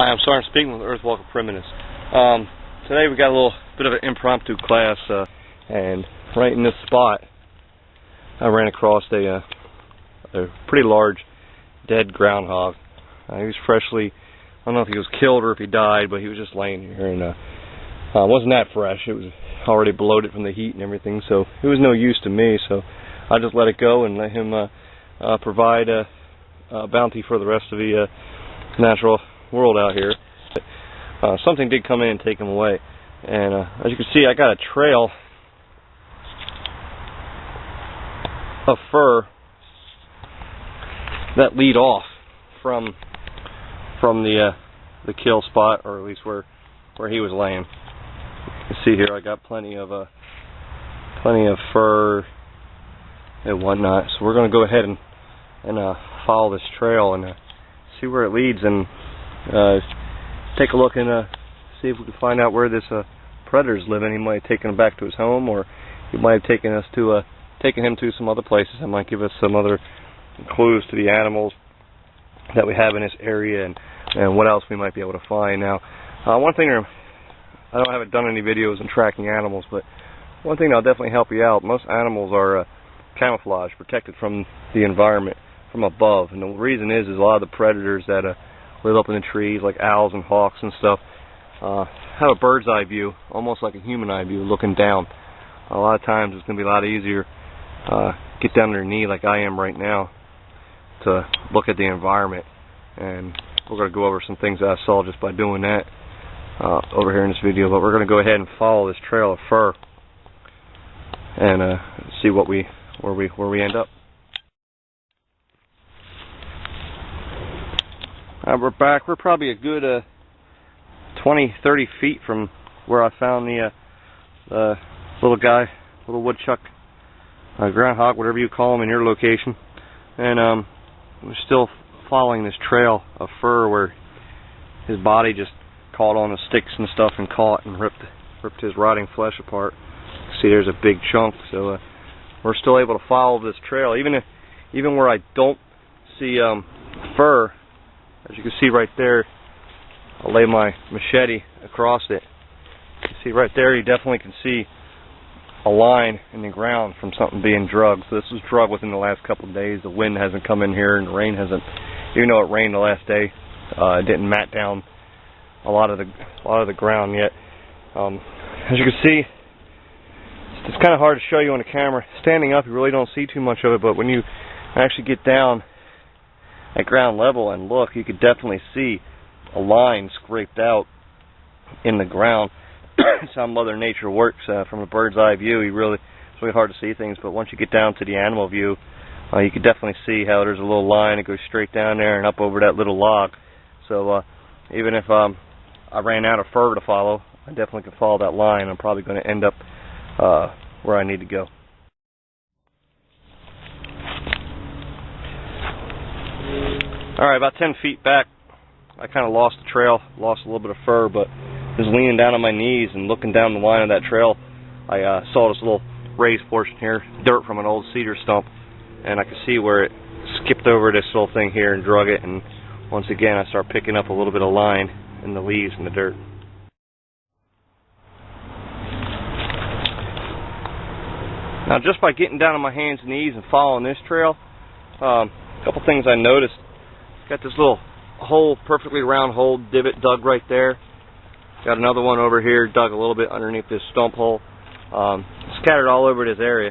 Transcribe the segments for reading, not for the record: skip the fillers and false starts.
Hi, I'm Sergeant speaking with Earthwalker Primitus. Today we got a little bit of an impromptu class, and right in this spot I ran across a pretty large dead groundhog. He was freshly, I don't know if he was killed or if he died, but he was just laying here, and wasn't that fresh. It was already bloated from the heat and everything, so it was no use to me, so I just let it go and let him provide a bounty for the rest of the natural world out here. Something did come in and take him away, and as you can see, I got a trail of fur that lead off from the kill spot, or at least where he was laying. You can see here I got plenty of fur and whatnot, so we're going to go ahead and follow this trail and see where it leads, and take a look and see if we can find out where this predator's living. He might have taken him back to his home, or he might have taken him to some other places that might give us some other clues to the animals that we have in this area, and what else we might be able to find. Now, one thing, I haven't done any videos on tracking animals, but one thing that'll definitely help you out: most animals are camouflage, protected from the environment from above, and the reason is a lot of the predators that live up in the trees, like owls and hawks and stuff, have a bird's eye view, almost like a human eye view, looking down. A lot of times it's going to be a lot easier get down on their knee like I am right now to look at the environment, and we're going to go over some things that I saw just by doing that over here in this video. But we're going to go ahead and follow this trail of fur and see where we end up. We're back. We're probably a good 20-30 feet from where I found the little guy, little woodchuck, groundhog, whatever you call him in your location. And we're still following this trail of fur where his body just caught on the sticks and stuff and caught and ripped his rotting flesh apart. See, there's a big chunk. So we're still able to follow this trail, even where I don't see fur. As you can see right there, I'll lay my machete across it. You can see right there, you definitely can see a line in the ground from something being drugged. So this was drugged within the last couple of days. The wind hasn't come in here, and the rain hasn't. Even though it rained the last day, it didn't mat down a lot of the ground yet. As you can see, it's kind of hard to show you on the camera. Standing up, you really don't see too much of it, but when you actually get down at ground level and look, you could definitely see a line scraped out in the ground. That's how Mother Nature works. From a bird's eye view, it's really hard to see things, but once you get down to the animal view, you can definitely see how there's a little line that goes straight down there and up over that little log. So even if I ran out of fur to follow, I definitely can follow that line. I'm probably going to end up where I need to go. Alright, about 10 feet back, I kind of lost the trail, lost a little bit of fur, but just leaning down on my knees and looking down the line of that trail, I saw this little raised portion here, dirt from an old cedar stump, and I could see where it skipped over this little thing here and drug it, and once again I start picking up a little bit of line in the leaves and the dirt. Now, just by getting down on my hands and knees and following this trail, a couple things I noticed. Got this little hole, perfectly round hole, divot dug right there. Got another one over here, dug a little bit underneath this stump hole. Scattered all over this area.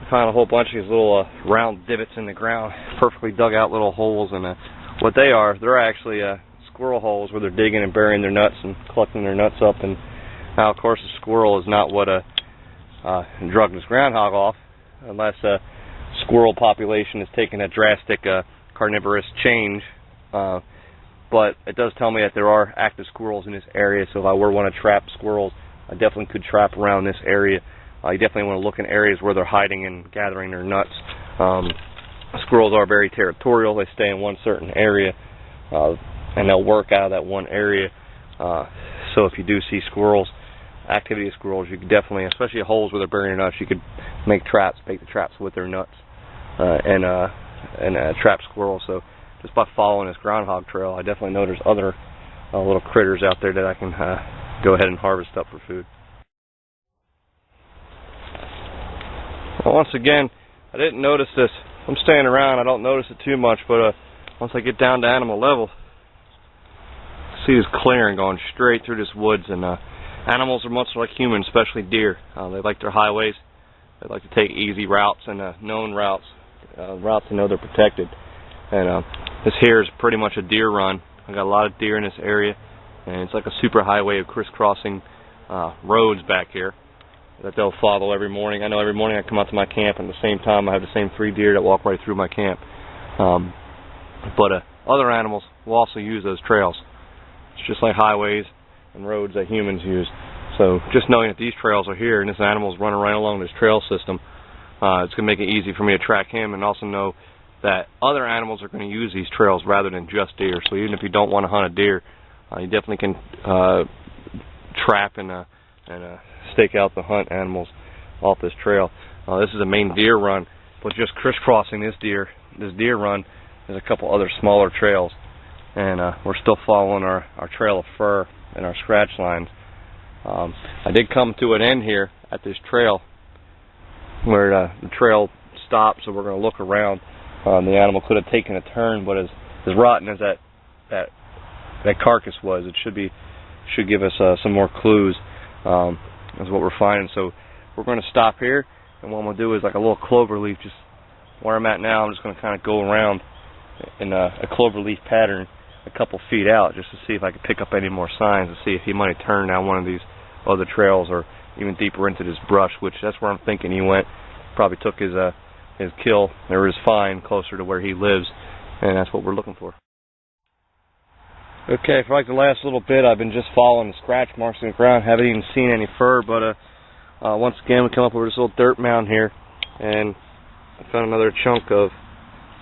I found a whole bunch of these little round divots in the ground, perfectly dug out little holes, and what they are, they're actually squirrel holes where they're digging and burying their nuts and collecting their nuts up. And now, of course, the squirrel is not what drugged this groundhog off, unless squirrel population has taken a drastic carnivorous change, but it does tell me that there are active squirrels in this area, so if I were want to trap squirrels, I definitely could trap around this area. You definitely want to look in areas where they're hiding and gathering their nuts. Squirrels are very territorial. They stay in one certain area, and they'll work out of that one area. So if you do see squirrels, activity of squirrels, you could definitely, especially holes where they're burying their nuts, you could make the traps with their nuts. And trap squirrels. So just by following this groundhog trail, I definitely know there's other little critters out there that I can go ahead and harvest up for food. Well, once again, I didn't notice this. I'm staying around, I don't notice it too much, but once I get down to animal level, I see this clearing going straight through this woods, and animals are much like humans, especially deer. They like their highways. They like to take easy routes and known routes, routes they know they're protected. And this here is pretty much a deer run. I got a lot of deer in this area, and it's like a super highway of crisscrossing roads back here that they'll follow every morning. I know every morning I come out to my camp, and at the same time I have the same 3 deer that walk right through my camp. But other animals will also use those trails. It's just like highways and roads that humans use. So just knowing that these trails are here and this animal's running right along this trail system, it's going to make it easy for me to track him, and also know that other animals are going to use these trails rather than just deer. So even if you don't want to hunt a deer, you definitely can trap and stake out the hunt animals off this trail. This is a main deer run, but just crisscrossing this deer run, there's a couple other smaller trails, and we're still following our trail of fur and our scratch lines. I did come to an end here at this trail where the trail stopped, so we're going to look around. The animal could have taken a turn, but as rotten as that carcass was, it should give us some more clues. Is what we're finding. So we're going to stop here, and what I'm going to do is like a little clover leaf. Just where I'm at now, I'm just going to kind of go around in a clover leaf pattern a couple feet out, just to see if I can pick up any more signs, to see if he might have turned down one of these other trails or even deeper into this brush, which that's where I'm thinking he went. Probably took his kill or his find closer to where he lives, and that's what we're looking for. Okay, for like the last little bit, I've been just following the scratch marks in the ground. Haven't even seen any fur, but once again, we come up over this little dirt mound here, and I found another chunk of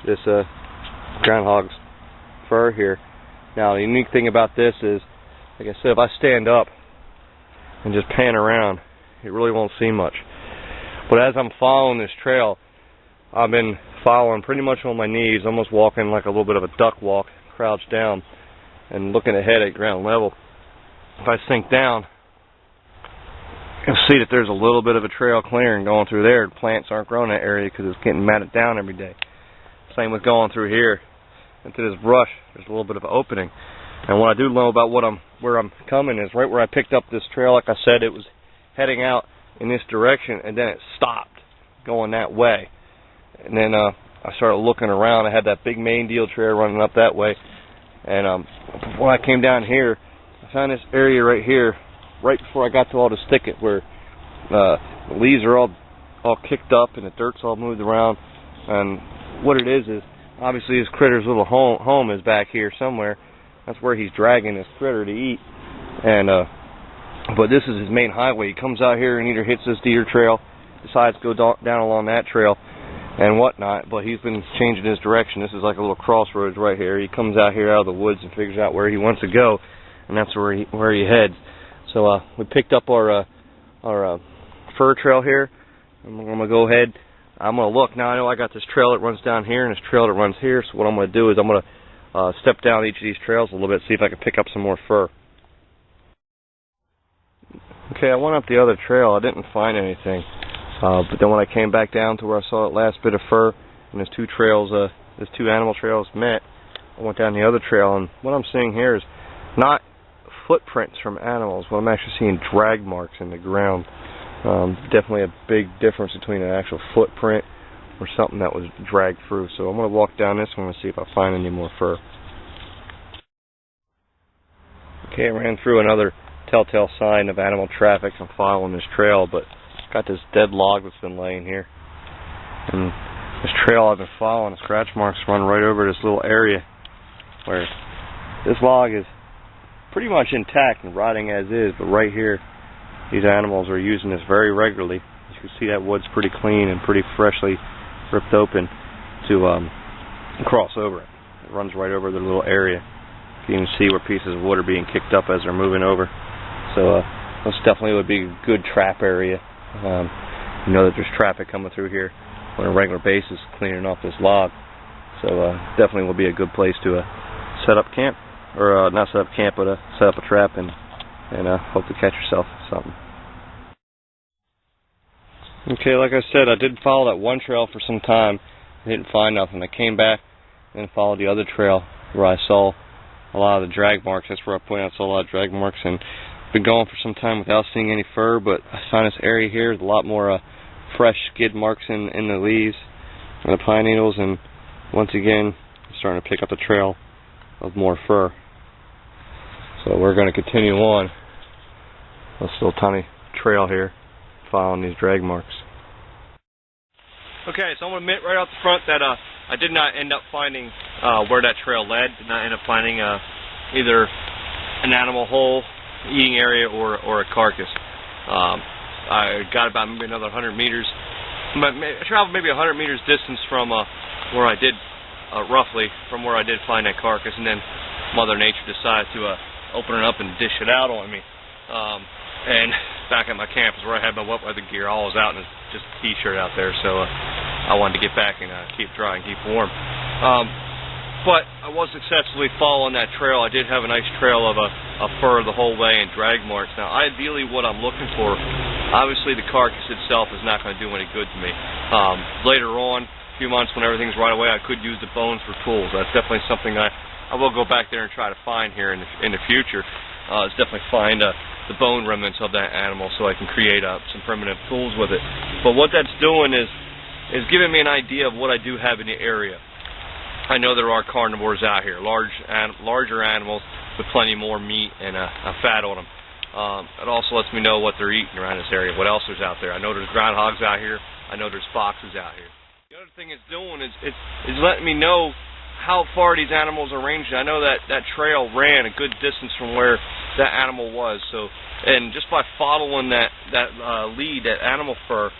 this groundhog's fur here. Now, the unique thing about this is, like I said, if I stand up and just pan around, it really won't see much. But as I'm following this trail, I've been following pretty much on my knees, almost walking like a little bit of a duck walk, crouched down, and looking ahead at ground level. If I sink down, you'll see that there's a little bit of a trail clearing going through there. The plants aren't growing in that area because it's getting matted down every day. Same with going through here into this brush. There's a little bit of an opening. And what I do know about where I'm coming is right where I picked up this trail. Like I said, it was heading out in this direction, and then it stopped going that way. And then I started looking around. I had that big main deal trail running up that way. And when I came down here, I found this area right here, right before I got to all this thicket, where the leaves are all kicked up and the dirt's all moved around. And what it is obviously this critter's little home is back here somewhere. That's where he's dragging this critter to eat. And but this is his main highway. He comes out here and either hits this deer trail, decides to go down along that trail and whatnot, but he's been changing his direction. This is like a little crossroads right here. He comes out here out of the woods and figures out where he wants to go, and that's where he heads. So we picked up our fur trail here, and I'm going to go ahead. I'm going to look. Now I know I got this trail that runs down here and this trail that runs here, so what I'm going to do is I'm going to step down each of these trails a little bit, see if I can pick up some more fur. Okay, I went up the other trail. I didn't find anything. But then when I came back down to where I saw that last bit of fur, and these two animal trails met, I went down the other trail, and what I'm seeing here is not footprints from animals, but I'm actually seeing drag marks in the ground. Definitely a big difference between an actual footprint or something that was dragged through. So I'm going to walk down this one and see if I find any more fur. Okay, I ran through another telltale sign of animal traffic. I'm following this trail, but got this dead log that's been laying here. And this trail I've been following, the scratch marks run right over this little area where this log is pretty much intact and rotting as is, but right here, these animals are using this very regularly. As you can see, that wood's pretty clean and pretty freshly ripped open to cross over it. It runs right over the little area. You can even see where pieces of wood are being kicked up as they're moving over. So this definitely would be a good trap area. You know that there's traffic coming through here on a regular basis cleaning off this log. So definitely will be a good place to set up camp. or not set up camp, but set up a trap and hope to catch yourself something. Okay, like I said, I did follow that one trail for some time. I didn't find nothing. I came back and followed the other trail where I saw a lot of the drag marks. That's where I pointed out I saw a lot of drag marks, and been going for some time without seeing any fur, but I found this area here with a lot more fresh skid marks in the leaves and the pine needles, and once again I'm starting to pick up a trail of more fur. So we're going to continue on this little tiny trail here, following these drag marks. Okay, so I'm going to admit right out the front that I did not end up finding where that trail led. Did not end up finding either an animal hole, eating area, or a carcass. I got about maybe another 100 meters. I traveled maybe 100 meters distance from where I did, roughly, from where I did find that carcass, and then Mother Nature decided to open it up and dish it out on me. And back at my camp is where I had my wet weather gear. All was out and just a t-shirt out there, so I wanted to get back and keep dry and keep warm. But I was successfully following that trail. I did have a nice trail of fur the whole way and drag marks. Now, ideally, what I'm looking for, obviously the carcass itself is not going to do any good to me. Later on, a few months when everything's right away, I could use the bones for tools. That's definitely something I will go back there and try to find here in the future. Is definitely find the bone remnants of that animal so I can create some primitive tools with it. But what that's doing is giving me an idea of what I do have in the area. I know there are carnivores out here, larger animals with plenty more meat and fat on them. It also lets me know what they're eating around this area, what else there's out there. I know there's groundhogs out here. I know there's foxes out here. The other thing it's doing is letting me know how far these animals are ranging. I know that trail ran a good distance from where that animal was. So, and just by following that lead, that animal fur,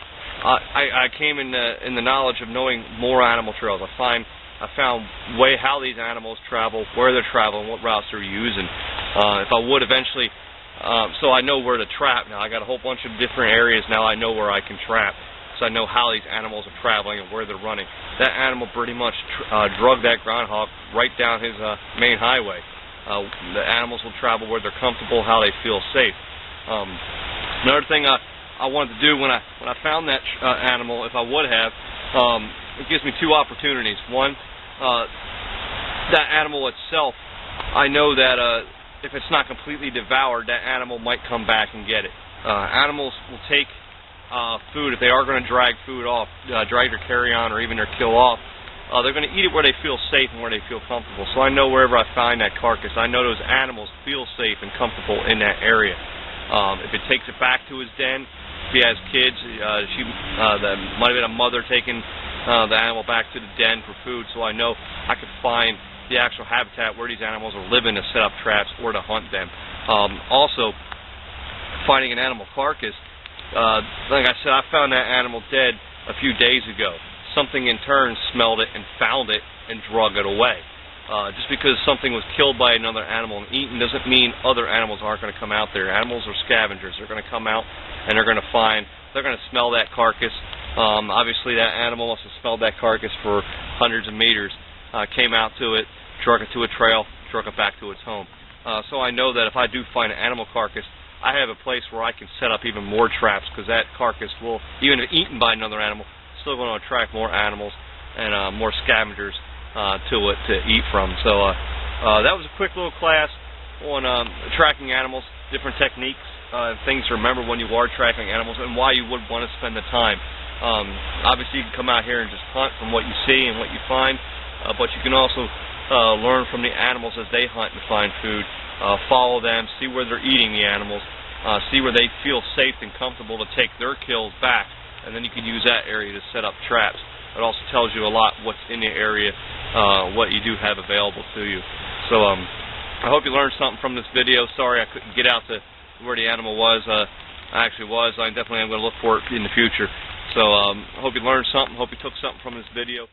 I came in the knowledge of knowing more animal trails. I found how these animals travel, where they're traveling, what routes they're using. If I would eventually, so I know where to trap now. I got a whole bunch of different areas now. I know where I can trap. So I know how these animals are traveling and where they're running. That animal pretty much drug that groundhog right down his main highway. The animals will travel where they're comfortable, how they feel safe. Another thing I wanted to do when I found that animal, if I would have, it gives me two opportunities. One, that animal itself, I know that if it's not completely devoured, that animal might come back and get it. Animals will take food, if they are going to drag food off, drag their carry-on or even their kill off, they're going to eat it where they feel safe and where they feel comfortable. So I know wherever I find that carcass, I know those animals feel safe and comfortable in that area. If it takes it back to his den, if he has kids, there might have been a mother taking the animal back to the den for food, so I know I could find the actual habitat where these animals are living to set up traps or to hunt them. Also, finding an animal carcass, like I said, I found that animal dead a few days ago. Something in turn smelled it and found it and drug it away. Just because something was killed by another animal and eaten doesn't mean other animals aren't going to come out there. Animals are scavengers. They're going to come out and they're going to smell that carcass. Obviously that animal must have smelled that carcass for hundreds of meters, came out to it, drug it to a trail, drug it back to its home. So I know that if I do find an animal carcass, I have a place where I can set up even more traps, because that carcass will, even if eaten by another animal, still going to attract more animals and more scavengers to it to eat from. So that was a quick little class on tracking animals, different techniques, things to remember when you are tracking animals, and why you would want to spend the time. Obviously, you can come out here and just hunt from what you see and what you find, but you can also learn from the animals as they hunt and find food. Follow them, see where they're eating the animals, see where they feel safe and comfortable to take their kills back, and then you can use that area to set up traps. It also tells you a lot what's in the area, what you do have available to you. So I hope you learned something from this video. Sorry I couldn't get out to where the animal was. I actually was. I definitely am going to look for it in the future. So I hope you learned something. Hope you took something from this video.